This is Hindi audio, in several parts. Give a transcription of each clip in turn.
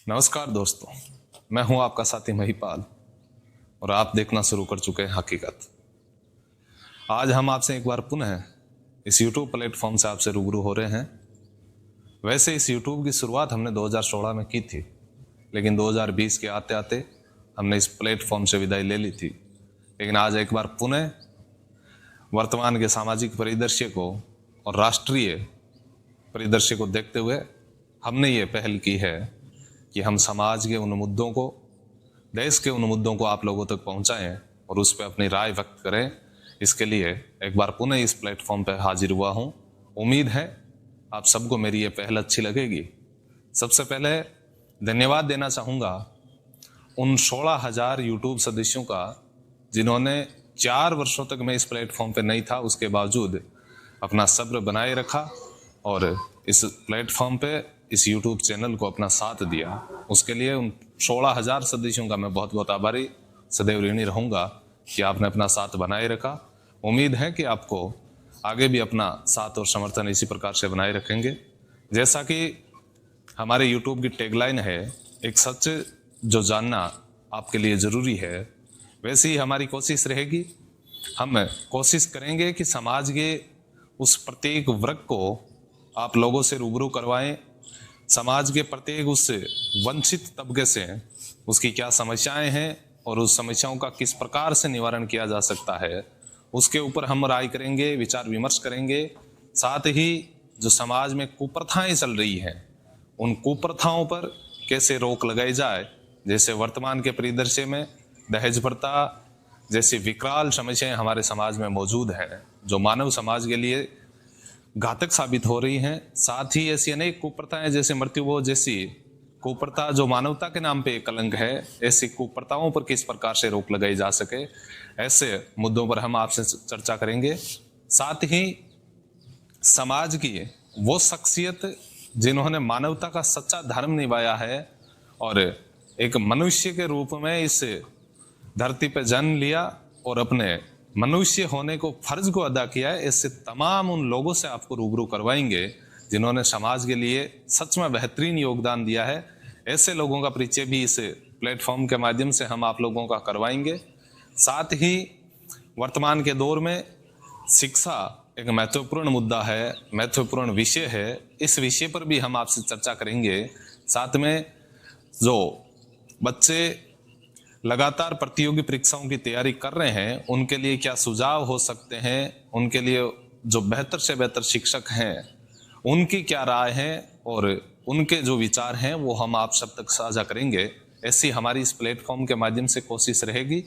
नमस्कार दोस्तों, मैं हूं आपका साथी महिपाल और आप देखना शुरू कर चुके हैं हकीकत। आज हम आपसे एक बार पुनः इस YouTube प्लेटफॉर्म से आपसे रूबरू हो रहे हैं। वैसे इस YouTube की शुरुआत हमने 2016 में की थी, लेकिन 2020 के आते आते हमने इस प्लेटफॉर्म से विदाई ले ली थी। लेकिन आज एक बार पुनः वर्तमान के सामाजिक परिदृश्य को और राष्ट्रीय परिदृश्य को देखते हुए हमने ये पहल की है कि हम समाज के उन मुद्दों को, देश के उन मुद्दों को आप लोगों तक पहुंचाएं और उस पर अपनी राय व्यक्त करें। इसके लिए एक बार पुनः इस प्लेटफॉर्म पर हाजिर हुआ हूं। उम्मीद है आप सबको मेरी ये पहल अच्छी लगेगी। सबसे पहले धन्यवाद देना चाहूँगा उन 16,000 यूट्यूब सदस्यों का जिन्होंने 4 वर्षों तक मैं इस प्लेटफॉर्म पर नहीं था, उसके बावजूद अपना सब्र बनाए रखा और इस प्लेटफॉर्म पे इस YouTube चैनल को अपना साथ दिया। उसके लिए उन 16,000 सदस्यों का मैं बहुत बहुत आभारी, सदैव ऋणी रहूँगा कि आपने अपना साथ बनाए रखा। उम्मीद है कि आपको आगे भी अपना साथ और समर्थन इसी प्रकार से बनाए रखेंगे। जैसा कि हमारे YouTube की टैगलाइन है, एक सच जो जानना आपके लिए ज़रूरी है, वैसे ही हमारी कोशिश रहेगी। हम कोशिश करेंगे कि समाज के उस प्रत्येक वर्ग को आप लोगों से रूबरू करवाएं। समाज के प्रत्येक उस वंचित तबके से उसकी क्या समस्याएं हैं और उस समस्याओं का किस प्रकार से निवारण किया जा सकता है, उसके ऊपर हम राय करेंगे, विचार विमर्श करेंगे। साथ ही जो समाज में कुप्रथाएं चल रही हैं, उन कुप्रथाओं पर कैसे रोक लगाई जाए। जैसे वर्तमान के परिदृश्य में दहेज प्रथा जैसी विकराल समस्याएं हमारे समाज में मौजूद हैं, जो मानव समाज के लिए घातक साबित हो रही हैं। साथ ही ऐसी अनेक कुप्रथाएं जैसे मृत्युभोज जैसी कुप्रथा जो मानवता के नाम पे एक कलंक है, ऐसी कुप्रथाओं पर किस प्रकार से रोक लगाई जा सके, ऐसे मुद्दों पर हम आपसे चर्चा करेंगे। साथ ही समाज की वो शख्सियत जिन्होंने मानवता का सच्चा धर्म निभाया है और एक मनुष्य के रूप में इस धरती पर जन्म लिया और अपने मनुष्य होने को फर्ज को अदा किया है, ऐसे तमाम उन लोगों से आपको रूबरू करवाएंगे जिन्होंने समाज के लिए सच में बेहतरीन योगदान दिया है। ऐसे लोगों का परिचय भी इस प्लेटफॉर्म के माध्यम से हम आप लोगों का करवाएंगे। साथ ही वर्तमान के दौर में शिक्षा एक महत्वपूर्ण मुद्दा है, महत्वपूर्ण विषय है। इस विषय पर भी हम आपसे चर्चा करेंगे। साथ में जो बच्चे लगातार प्रतियोगी परीक्षाओं की तैयारी कर रहे हैं, उनके लिए क्या सुझाव हो सकते हैं, उनके लिए जो बेहतर से बेहतर शिक्षक हैं उनकी क्या राय है और उनके जो विचार हैं वो हम आप सब तक साझा करेंगे। ऐसी हमारी इस प्लेटफॉर्म के माध्यम से कोशिश रहेगी।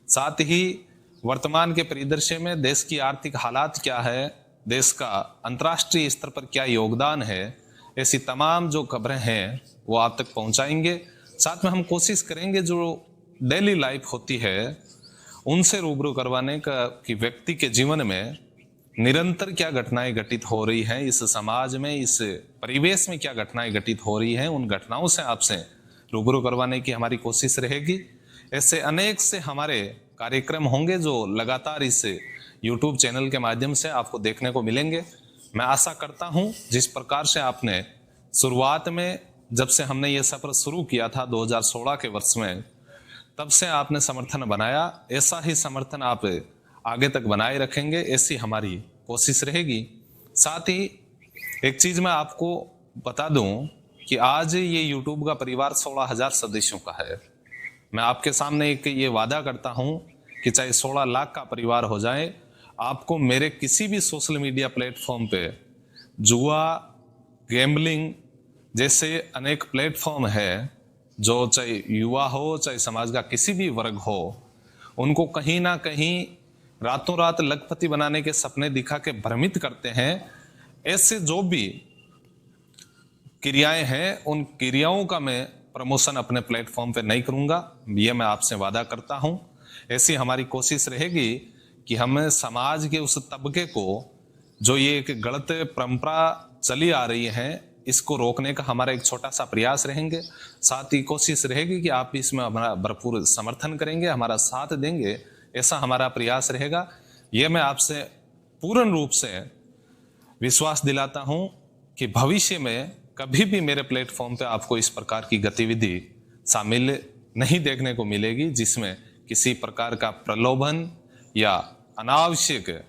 साथ ही वर्तमान के परिदृश्य में देश की आर्थिक हालात क्या है, देश का अंतर्राष्ट्रीय स्तर पर क्या योगदान है, ऐसी तमाम जो खबरें हैं वो आप तक पहुंचाएंगे। साथ में हम कोशिश करेंगे जो डेली लाइफ होती है उनसे रूबरू करवाने का कि व्यक्ति के जीवन में निरंतर क्या घटनाएं घटित हो रही हैं, इस समाज में, इस परिवेश में क्या घटनाएं घटित हो रही हैं, उन घटनाओं से आपसे रूबरू करवाने की हमारी कोशिश रहेगी। ऐसे अनेक से हमारे कार्यक्रम होंगे जो लगातार इस YouTube चैनल के माध्यम से आपको देखने को मिलेंगे। मैं आशा करता हूं जिस प्रकार से आपने शुरुआत में, जब से हमने ये सफर शुरू किया था 2016 के वर्ष में, तब से आपने समर्थन बनाया, ऐसा ही समर्थन आप आगे तक बनाए रखेंगे, ऐसी हमारी कोशिश रहेगी। साथ ही एक चीज मैं आपको बता दूं कि आज ये YouTube का परिवार 16,000 सदस्यों का है। मैं आपके सामने एक ये वादा करता हूं कि चाहे 16 लाख का परिवार हो जाए, आपको मेरे किसी भी सोशल मीडिया प्लेटफॉर्म पे जुआ, गैम्बलिंग जैसे अनेक प्लेटफॉर्म है, जो चाहे युवा हो चाहे समाज का किसी भी वर्ग हो, उनको कहीं ना कहीं रातों रात लखपति बनाने के सपने दिखा के भ्रमित करते हैं। ऐसे जो भी क्रियाएं हैं, उन क्रियाओं का मैं प्रमोशन अपने प्लेटफॉर्म पे नहीं करूंगा, ये मैं आपसे वादा करता हूं। ऐसी हमारी कोशिश रहेगी कि हम समाज के उस तबके को, जो ये एक गलत परंपरा चली आ रही है, इसको रोकने का हमारा एक छोटा सा प्रयास रहेंगे। साथ ही कोशिश रहेगी कि आप इसमें हमारा भरपूर समर्थन करेंगे, हमारा साथ देंगे, ऐसा हमारा प्रयास रहेगा। ये मैं आपसे पूर्ण रूप से विश्वास दिलाता हूं कि भविष्य में कभी भी मेरे प्लेटफॉर्म पे आपको इस प्रकार की गतिविधि शामिल नहीं देखने को मिलेगी जिसमें किसी प्रकार का प्रलोभन या अनावश्यक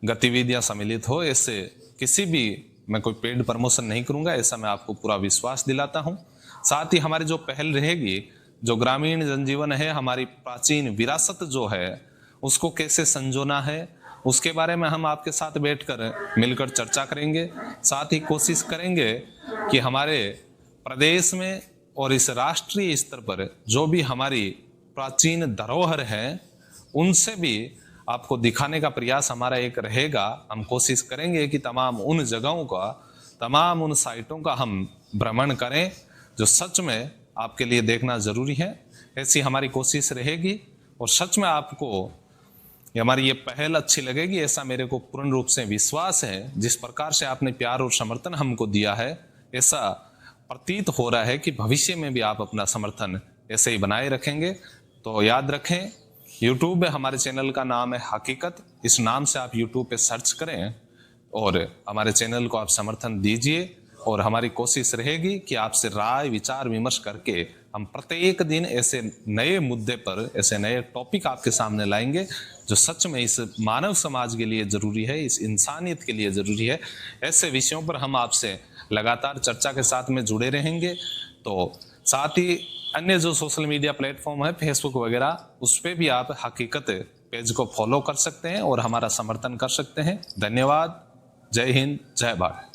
गतिविधियां सम्मिलित हो। ऐसे किसी भी मैं कोई पेड प्रमोशन नहीं करूंगा, ऐसा मैं आपको पूरा विश्वास दिलाता हूं। साथ ही हमारी जो पहल रहेगी, जो ग्रामीण जनजीवन है, हमारी प्राचीन विरासत जो है उसको कैसे संजोना है, उसके बारे में हम आपके साथ बैठकर मिलकर चर्चा करेंगे। साथ ही कोशिश करेंगे कि हमारे प्रदेश में और इस राष्ट्रीय स्तर पर जो भी हमारी प्राचीन धरोहर है उनसे भी आपको दिखाने का प्रयास हमारा एक रहेगा। हम कोशिश करेंगे कि तमाम उन जगहों का, तमाम उन साइटों का हम भ्रमण करें जो सच में आपके लिए देखना जरूरी है। ऐसी हमारी कोशिश रहेगी और सच में आपको हमारी ये पहल अच्छी लगेगी, ऐसा मेरे को पूर्ण रूप से विश्वास है। जिस प्रकार से आपने प्यार और समर्थन हमको दिया है, ऐसा प्रतीत हो रहा है कि भविष्य में भी आप अपना समर्थन ऐसे ही बनाए रखेंगे। तो याद रखें, YouTube में हमारे चैनल का नाम है हकीकत। इस नाम से आप YouTube पे सर्च करें और हमारे चैनल को आप समर्थन दीजिए। और हमारी कोशिश रहेगी कि आपसे राय विचार विमर्श करके हम प्रत्येक दिन ऐसे नए मुद्दे पर, ऐसे नए टॉपिक आपके सामने लाएंगे जो सच में इस मानव समाज के लिए जरूरी है, इस इंसानियत के लिए जरूरी है। ऐसे विषयों पर हम आपसे लगातार चर्चा के साथ में जुड़े रहेंगे। तो साथ ही अन्य जो सोशल मीडिया प्लेटफॉर्म है, फेसबुक वगैरह, उस पर भी आप हकीकत पेज को फॉलो कर सकते हैं और हमारा समर्थन कर सकते हैं। धन्यवाद। जय हिंद, जय भारत।